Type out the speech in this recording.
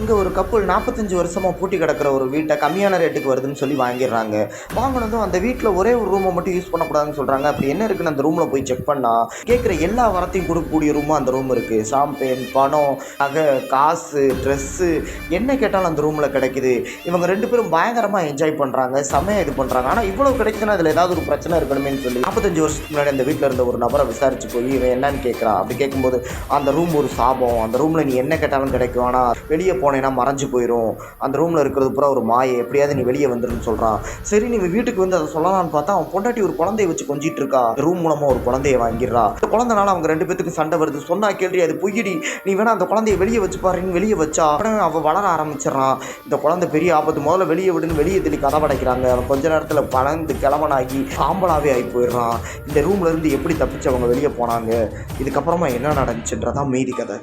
இங்கே ஒரு கப்புள் 45 வருஷமாக பூட்டி கிடக்கிற ஒரு வீட்டை கம்மியான ரேட்டுக்கு வருதுன்னு சொல்லி வாங்கிடுறாங்க. வாங்கினதும் அந்த வீட்டில் ஒரே ஒரு ரூமை மட்டும் யூஸ் பண்ணக்கூடாதுன்னு சொல்கிறாங்க. அப்படி என்ன இருக்குன்னு அந்த ரூமில் போய் செக் பண்ணால் கேட்குற எல்லா வரத்தையும் கொடுக்கக்கூடிய ரூமும் அந்த ரூம் இருக்குது. ஷாம்பெயின், பணம், நகை, காசு, ட்ரெஸ்ஸு என்ன கேட்டாலும் அந்த ரூமில் கிடைக்குது. இவங்க 2 பேரும் பயங்கரமாக என்ஜாய் பண்ணுறாங்க, செம்மையாக இது பண்ணுறாங்க. ஆனால் இவ்வளோ கிடைக்குதுன்னா அதில் ஏதாவது ஒரு பிரச்சனை இருக்கணுமேனு சொல்லி 45 வருஷத்துக்கு முன்னாடி அந்த வீட்டில் இருந்த ஒரு நபரை விசாரிச்சு போய் இவன் என்னன்னு கேட்குறான். அப்படி கேட்கும்போது அந்த ரூம் ஒரு சாபம், அந்த ரூமில் நீ என்ன கேட்டாலும் கிடைக்கும், ஆனால் வெளியே போனேன்னா மறைஞ்சு போயிடும், அந்த ரூமில் இருக்கிறது பூரா ஒரு மாயை, எப்படியாவது நீ வெளியே வந்துருன்னு சொல்கிறான். சரி நீ வீட்டுக்கு வந்து அதை சொல்லலாம்னு பார்த்தா அவன் பொண்டாட்டி ஒரு குழந்தைய வச்சு கொஞ்சிட்டு இருக்கா. ரூம் மூலமாக ஒரு குழந்தைய வாங்கிடுறா. அந்த குழந்தைனால அவங்க 2 பேத்துக்கும் சண்டை வருது. சொன்னா கேள்வி, அது பொய்யடி, நீ வேணா அந்த குழந்தைய வெளியே வச்சு பாருன்னு வெளியே வச்சா அவன் வளர ஆரம்பிச்சிடறான். இந்த குழந்தை பெரிய ஆபத்து, முதல்ல வெளியே விடுன்னு வெளியே தெளி கதவடைக்கிறாங்க. அவன் கொஞ்ச நேரத்தில் பழந்து கிழவனாகி ஆம்பளாவே ஆகி போயிடுறான். இந்த ரூம்ல இருந்து எப்படி தப்பிச்சு அவங்க வெளியே போனாங்க, இதுக்கப்புறமா என்ன நடந்துச்சுன்றதான் மீதி கதை.